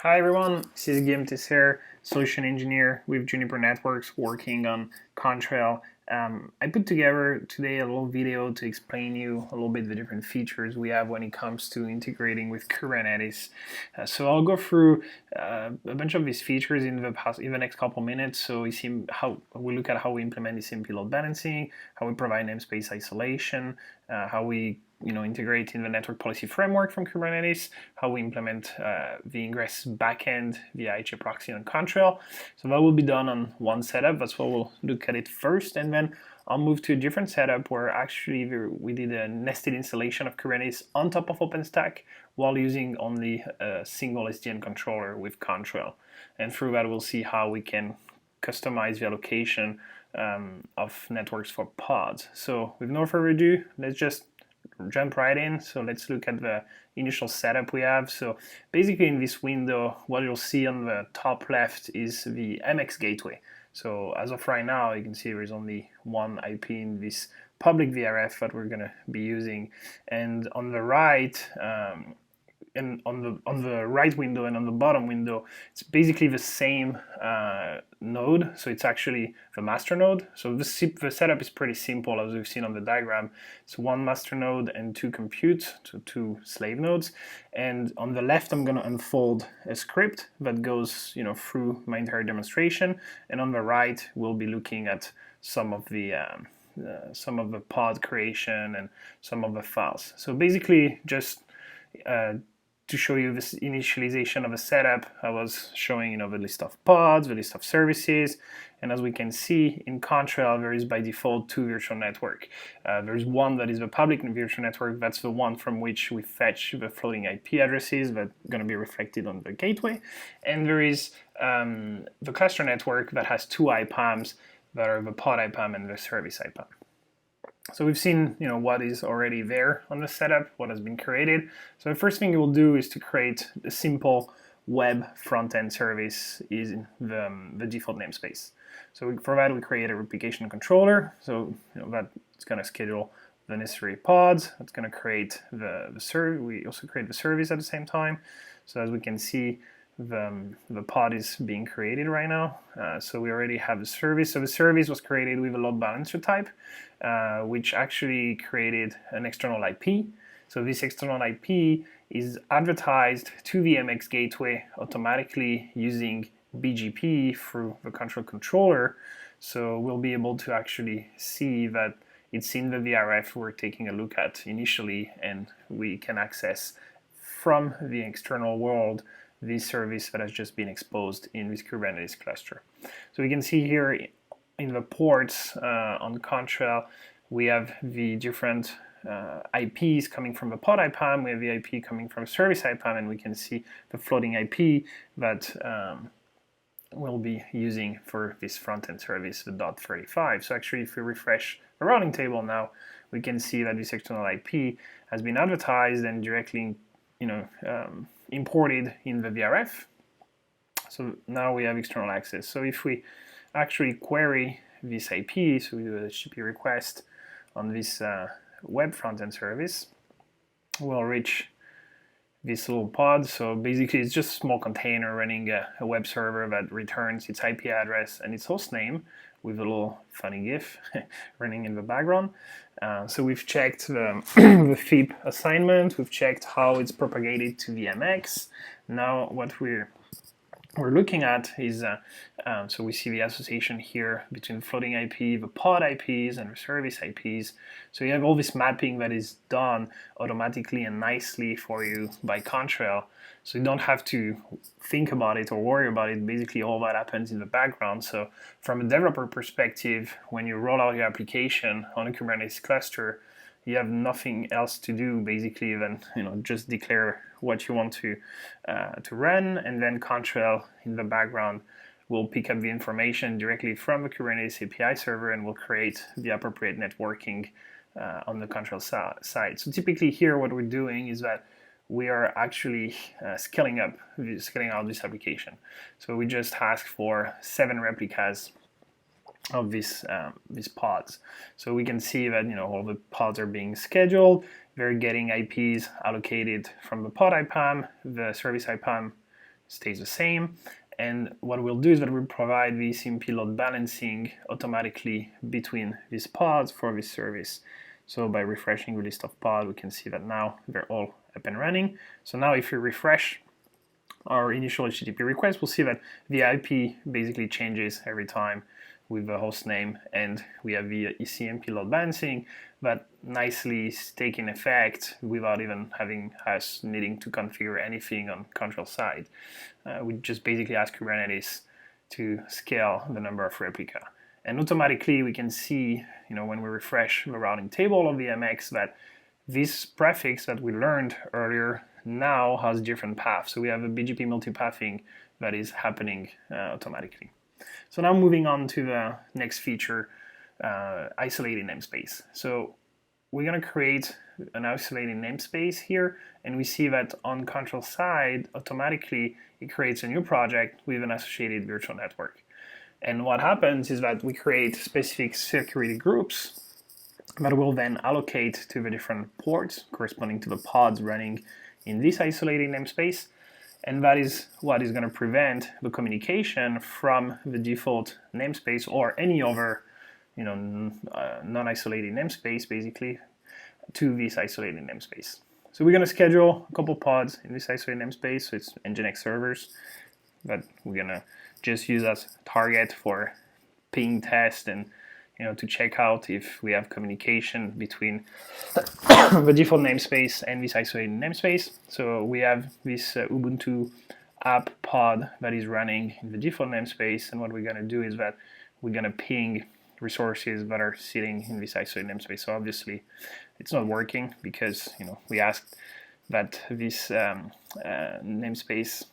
Hi everyone, this is Guillaume here, solution engineer with Juniper Networks working on Contrail. I put together today a little video to explain you a little bit the different features we have when it comes to integrating with Kubernetes. So I'll go through a bunch of these features in the next couple minutes. So we look at how we implement ECMP Load-Balancing, how we provide namespace isolation, how we integrate in the network policy framework from Kubernetes, how we implement the Ingress backend via HA proxy on Contrail. So that will be done on one setup. That's what we'll look at it first, and then I'll move to a different setup where actually we did a nested installation of Kubernetes on top of Openstack while using only a single SDN controller with Contrail. And through that, we'll see how we can customize the allocation of networks for pods. So with no further ado, let's just jump right in. So let's look at the initial setup we have. So basically in this window, what you'll see on the top left is the MX gateway. So as of right now, you can see there is only one IP in this public VRF that we're going to be using. And on the right, and on the right window and on the bottom window, it's basically the same node. So it's actually the master node. So the setup is pretty simple, as we've seen on the diagram. It's one master node and two compute, so two slave nodes. And on the left, I'm going to unfold a script that goes through my entire demonstration. And on the right, we'll be looking at some of the pod creation and some of the files. So basically, just to show you this initialization of a setup, I was showing the list of pods, the list of services, and as we can see in Contrail, there is by default two virtual networks. There's one that is the public virtual network. That's the one from which we fetch the floating IP addresses that are going to be reflected on the gateway. And there is the cluster network that has two IPAMs that are the pod IPAM and the service IPAM. So we've seen what is already there on the setup, what has been created. So the first thing we'll do is to create a simple web front-end service in the default namespace. So for that, we create a replication controller. So that's going to schedule the necessary pods. It's going to create the service. We also create the service at the same time. So as we can see, the pod is being created right now. So we already have the service. So the service was created with a load balancer type, which actually created an external IP. So this external IP is advertised to the MX gateway automatically using BGP through the control controller. So we'll be able to actually see that it's in the VRF we're taking a look at initially, and we can access from the external world this service that has just been exposed in this Kubernetes cluster. So we can see here in the ports on Contrail, we have the different IPs coming from the pod IPAM, we have the IP coming from service IPAM, and we can see the floating IP that we'll be using for this front-end service, the .35. So actually, if we refresh the routing table now, we can see that this external IP has been advertised and directly imported in the VRF. So now we have external access. So if we actually query this IP, so we do a HTTP request on this web front-end service, we'll reach this little pod. So basically it's just a small container running a web server that returns its IP address and its host name with a little funny GIF running in the background. So we've checked the, the FIP assignment, we've checked how it's propagated to the MX. Now what we're looking at is, so we see the association here between the floating IP, the pod IPs, and the service IPs. So you have all this mapping that is done automatically and nicely for you by Contrail. So you don't have to think about it or worry about it. Basically, all that happens in the background. So from a developer perspective, when you roll out your application on a Kubernetes cluster, you have nothing else to do basically than just declare what you want to run, and then Contrail in the background will pick up the information directly from the Kubernetes API server and will create the appropriate networking on the Contrail side. So typically here what we're doing is that we are actually scaling out this application. So we just ask for 7 replicas of these pods. So we can see that all the pods are being scheduled. They're getting IPs allocated from the pod IPAM. The service IPAM stays the same. And what we'll do is that we'll provide the ECMP load balancing automatically between these pods for this service. So by refreshing the list of pods, we can see that now they're all up and running. So now if we refresh our initial HTTP request, we'll see that the IP basically changes every time with the host name, and we have the ECMP load balancing that nicely is taking effect without even having us needing to configure anything on Contrail side. We just basically ask Kubernetes to scale the number of replica. And automatically we can see, when we refresh the routing table of the MX, that this prefix that we learned earlier now has different paths. So we have a BGP multipathing that is happening automatically. So now moving on to the next feature, isolated namespace. So we're going to create an isolated namespace here, and we see that on Contrail side, automatically it creates a new project with an associated virtual network. And what happens is that we create specific security groups that will then allocate to the different ports corresponding to the pods running in this isolated namespace. And that is what is going to prevent the communication from the default namespace or any other, non-isolated namespace, basically, to this isolated namespace. So we're going to schedule a couple pods in this isolated namespace. So it's Nginx servers that we're going to just use as target for ping test and to check out if we have communication between the default namespace and this isolated namespace. So we have this Ubuntu app pod that is running in the default namespace, and what we're going to do is that we're going to ping resources that are sitting in this isolated namespace. So obviously it's not working because we asked that this namespace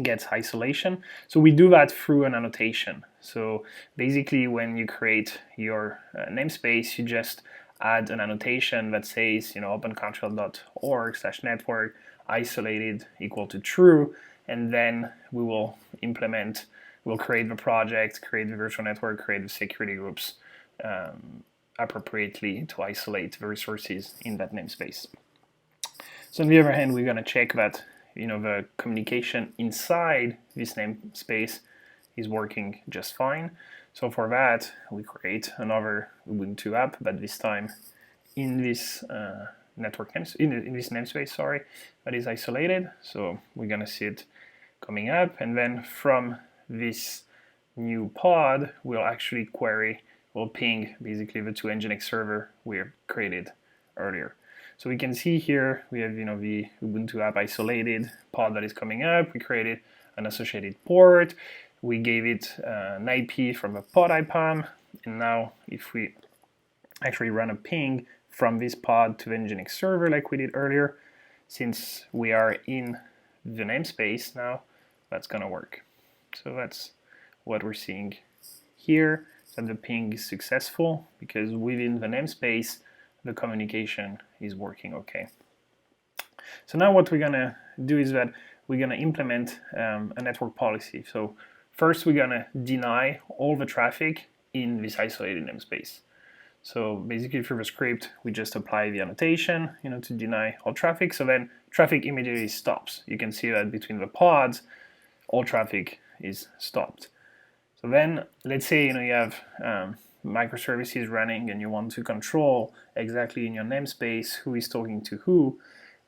gets isolation. So we do that through an annotation. So basically when you create your namespace, you just add an annotation that says, opencontrail.org/network isolated equal to true, and then we will we'll create the project, create the virtual network, create the security groups appropriately to isolate the resources in that namespace. So on the other hand, we're going to check that the communication inside this namespace is working just fine. So for that, we create another Ubuntu app, but this time in this in this namespace, that is isolated. So we're gonna see it coming up, and then from this new pod, we'll actually we'll ping basically the two Nginx server we created earlier. So we can see here we have the Ubuntu app isolated pod that is coming up. We created an associated port. We gave it an IP from a pod IPAM, and now if we actually run a ping from this pod to the Nginx server like we did earlier, since we are in the namespace now, that's gonna work. So that's what we're seeing here, that the ping is successful because within the namespace the communication is working okay. So now what we're gonna do is that we're gonna implement a network policy. So first we're gonna deny all the traffic in this isolated namespace. So basically through the script we just apply the annotation to deny all traffic, so then traffic immediately stops. You can see that between the pods all traffic is stopped. So then let's say you have microservices running and you want to control exactly in your namespace who is talking to who,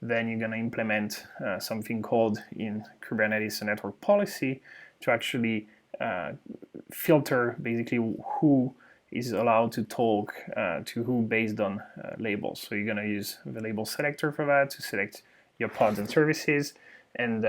then you're going to implement something called in Kubernetes a network policy to actually filter basically who is allowed to talk to who based on labels. So you're going to use the label selector for that to select your pods and services, and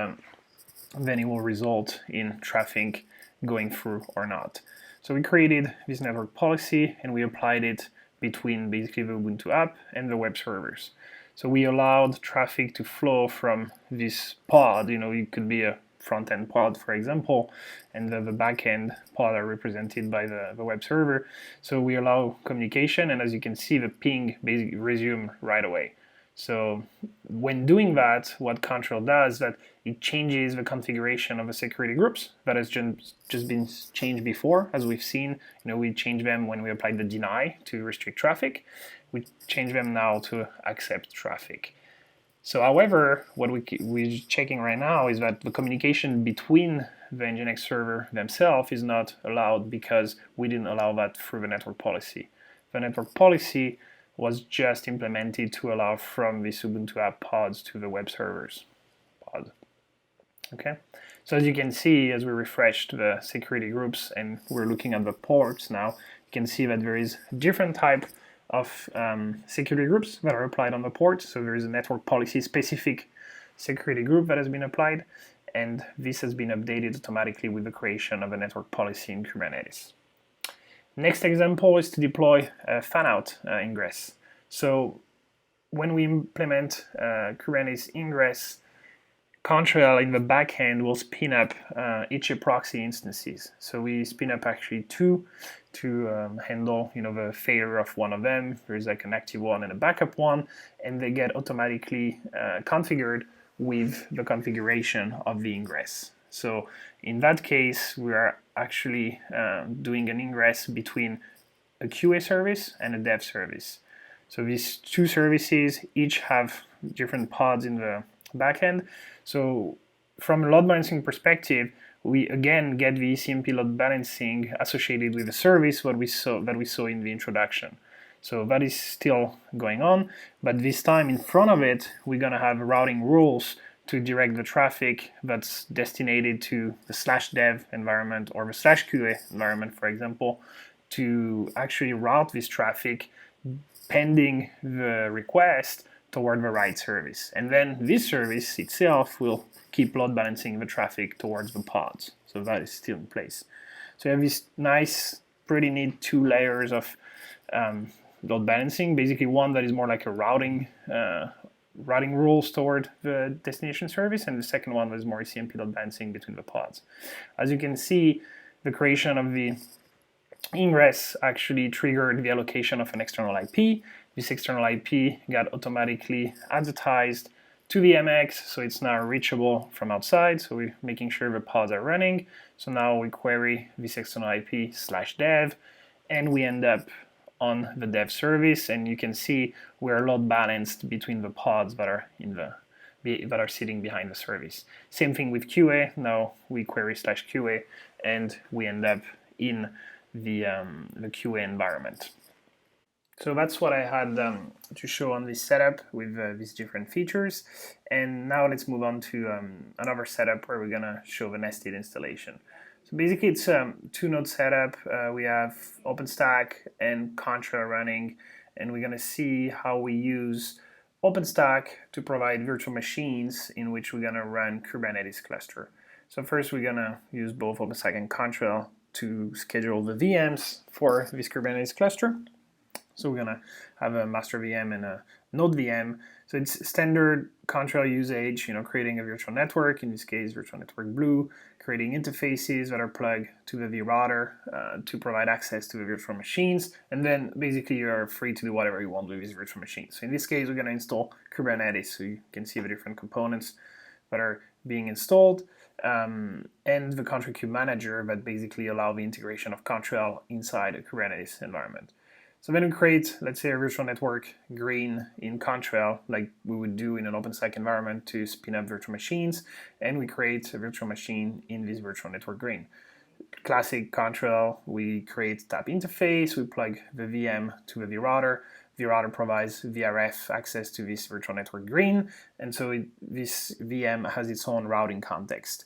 then it will result in traffic going through or not. So we created this network policy and we applied it between basically the Ubuntu app and the web servers. So we allowed traffic to flow from this pod. It could be a front-end pod, for example, and the back-end pod are represented by the web server. So we allow communication, and as you can see, the ping basically resume right away. So when doing that, what Contrail does is that it changes the configuration of the security groups that has just been changed before. As we've seen, we change them when we applied the deny to restrict traffic. We change them now to accept traffic. So however, what we're checking right now is that the communication between the Nginx server themselves is not allowed because we didn't allow that through the network policy. The network policy was just implemented to allow from the Ubuntu app pods to the web servers pod. Okay, so as you can see, as we refreshed the security groups and we're looking at the ports now, you can see that there is different type of security groups that are applied on the port. So there is a network policy specific security group that has been applied, and this has been updated automatically with the creation of a network policy in Kubernetes. Next example is to deploy Fanout Ingress. So when we implement Kubernetes Ingress, Contrail in the backend will spin up each proxy instances. So we spin up actually two to handle the failure of one of them. There is like an active one and a backup one, and they get automatically configured with the configuration of the ingress. So in that case, we are actually doing an ingress between a QA service and a dev service. So these two services each have different pods in the backend. So from a load balancing perspective, we again get the ECMP load balancing associated with the service that we saw in the introduction. So that is still going on, but this time in front of it, we're gonna have routing rules to direct the traffic that's destined to the /dev environment or the /QA environment, for example, to actually route this traffic pending the request toward the right service. And then this service itself will keep load balancing the traffic towards the pods. So that is still in place. So you have this nice, pretty neat two layers of load balancing. Basically one that is more like a routing rules toward the destination service, and the second one was more ECMP load balancing between the pods. As you can see, the creation of the ingress actually triggered the allocation of an external IP. This external IP got automatically advertised to the MX, so it's now reachable from outside. So we're making sure the pods are running. So now we query this external IP /dev, and we end up on the dev service, and you can see we're load balanced between the pods that are that are sitting behind the service. Same thing with QA. Now we query /QA, and we end up in the QA environment. So that's what I had to show on this setup with these different features. And now let's move on to another setup where we're gonna show the nested installation. So basically it's a two-node setup. We have Openstack and Contrail running, and we're gonna see how we use Openstack to provide virtual machines in which we're gonna run Kubernetes cluster. So first we're gonna use both Openstack and Contrail to schedule the VMs for this Kubernetes cluster. So we're gonna have a master VM and a node VM. So it's standard Contrail usage, creating a virtual network, in this case virtual network blue, creating interfaces that are plugged to the vRouter to provide access to the virtual machines, and then basically you're free to do whatever you want with these virtual machines. So in this case, we're gonna install Kubernetes, so you can see the different components that are being installed, and the Contrail Kube Manager that basically allow the integration of Contrail inside a Kubernetes environment. So then we create, let's say, a virtual network green in Contrail, like we would do in an OpenStack environment to spin up virtual machines, and we create a virtual machine in this virtual network green. Classic Contrail, we create tap interface, we plug the VM to the vRouter. vRouter provides VRF access to this virtual network green, and so this VM has its own routing context.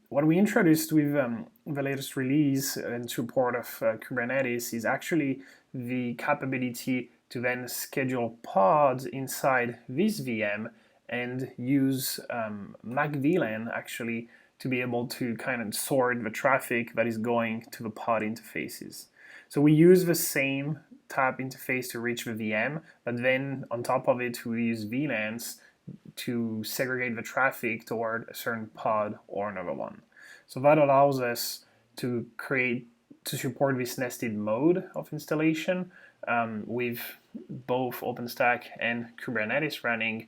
What we introduced with the latest release and support of Kubernetes is actually the capability to then schedule pods inside this VM and use MacVLAN actually to be able to kind of sort the traffic that is going to the pod interfaces. So we use the same tap interface to reach the VM, but then on top of it we use VLANs to segregate the traffic toward a certain pod or another one. So that allows us to support this nested mode of installation with both OpenStack and Kubernetes running,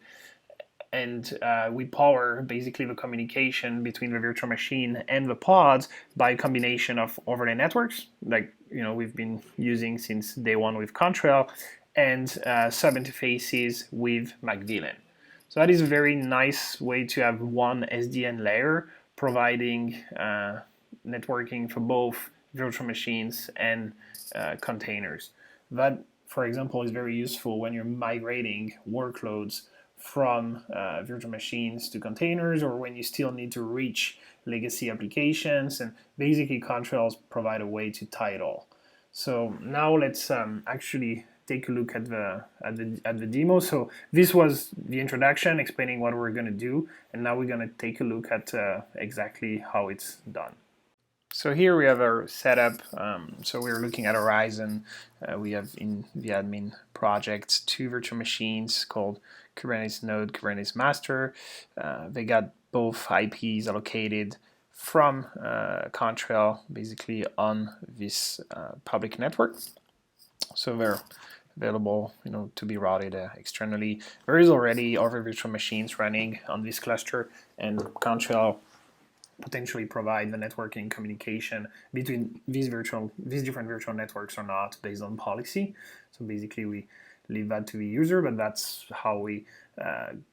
and we power basically the communication between the virtual machine and the pods by a combination of overlay networks, like we've been using since day one with Contrail, and sub interfaces with MacVLAN. So that is a very nice way to have one SDN layer providing networking for both virtual machines and containers. That, for example, is very useful when you're migrating workloads from virtual machines to containers, or when you still need to reach legacy applications, and basically Contrails provide a way to tie it all. So now let's actually take a look at the demo. So this was the introduction explaining what we're going to do, and now we're going to take a look at exactly how it's done. So here we have our setup. So we're looking at Horizon. We have in the admin project 2 virtual machines called Kubernetes Node, Kubernetes Master. They got both IPs allocated from Contrail, basically on this public network. So they're available, to be routed externally. There is already other virtual machines running on this cluster, and Contrail potentially provide the networking communication between these different virtual networks or not, based on policy. So basically we leave that to the user, but that's how we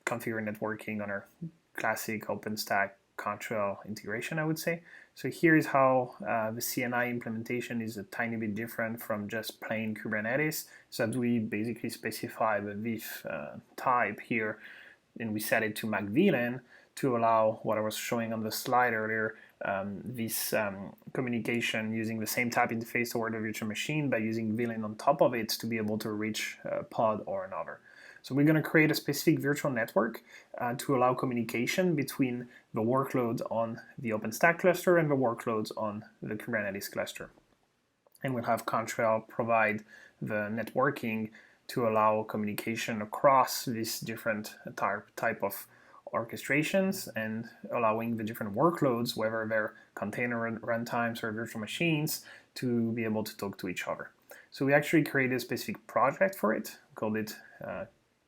configure networking on our classic OpenStack Contrail integration, I would say. So here's how the CNI implementation is a tiny bit different from just plain Kubernetes. So that we basically specify the VIF type here, and we set it to MacVLAN to allow what I was showing on the slide earlier, this communication using the same type interface toward the virtual machine by using VLAN on top of it to be able to reach a pod or another. So we're going to create a specific virtual network to allow communication between the workloads on the OpenStack cluster and the workloads on the Kubernetes cluster. And we'll have Contrail provide the networking to allow communication across these different type of orchestrations, and allowing the different workloads, whether they're container runtimes or virtual machines, to be able to talk to each other. So we actually created a specific project for it, called it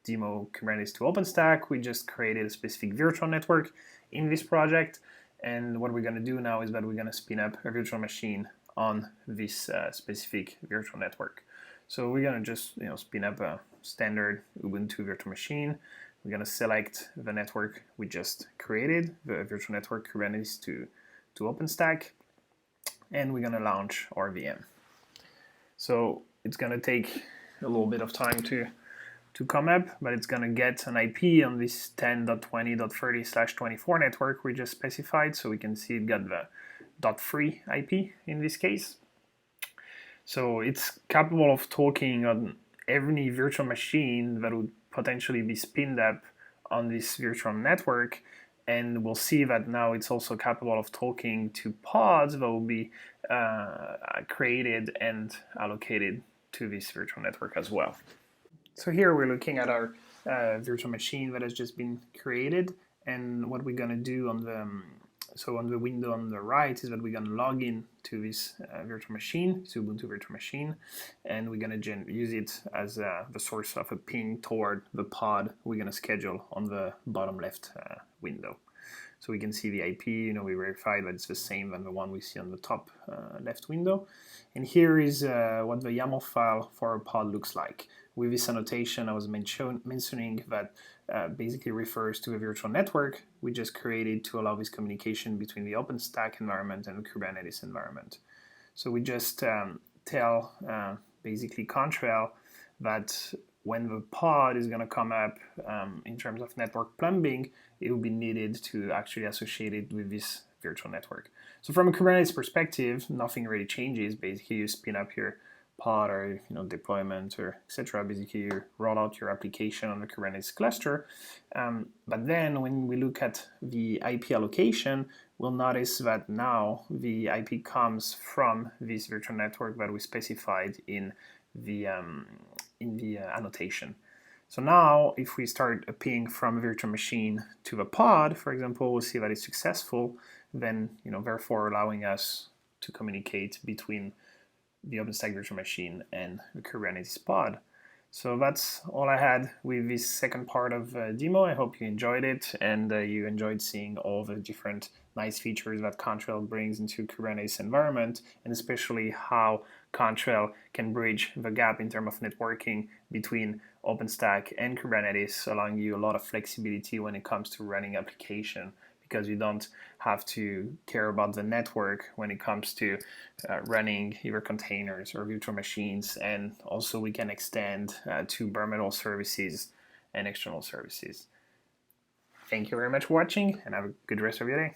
Demo Kubernetes to OpenStack. We just created a specific virtual network in this project, and what we're going to do now is that we're going to spin up a virtual machine on this specific virtual network. So we're going to just spin up a standard Ubuntu virtual machine. We're going to select the network we just created, the virtual network Kubernetes to OpenStack, and we're going to launch our VM. So it's going to take a little bit of time to come up, but it's going to get an IP on this 10.20.30/24 network we just specified. So we can see it got the .3 IP in this case. So it's capable of talking on every virtual machine that would potentially be spinned up on this virtual network, and we'll see that now it's also capable of talking to pods that will be created and allocated to this virtual network as well. So here we're looking at our virtual machine that has just been created, and what we're going to do on the window on the right is that we're going to log in to this virtual machine, this Ubuntu virtual machine, and we're going to use it as the source of a ping toward the pod we're going to schedule on the bottom left window. So we can see the IP, we verified that it's the same than the one we see on the top left window. And here is what the YAML file for a pod looks like. With this annotation I was mentioning that basically refers to a virtual network we just created to allow this communication between the OpenStack environment and the Kubernetes environment. So we just tell basically Contrail that when the pod is going to come up in terms of network plumbing, it will be needed to actually associate it with this virtual network. So from a Kubernetes perspective, nothing really changes. Basically, you spin up your pod or deployment or etc. Basically, you roll out your application on the Kubernetes cluster. But then when we look at the IP allocation, we'll notice that now the IP comes from this virtual network that we specified in the annotation. So now if we start a ping from a virtual machine to a pod, for example, we'll see that it's successful, then therefore allowing us to communicate between the OpenStack virtual machine and the Kubernetes pod. So that's all I had with this second part of demo. I hope you enjoyed it and you enjoyed seeing all the different nice features that Contrail brings into Kubernetes environment, and especially how Contrail can bridge the gap in terms of networking between Openstack and Kubernetes, allowing you a lot of flexibility when it comes to running application, because you don't have to care about the network when it comes to running your containers or virtual machines. And also we can extend to bare metal services and external services. Thank you very much for watching, and have a good rest of your day.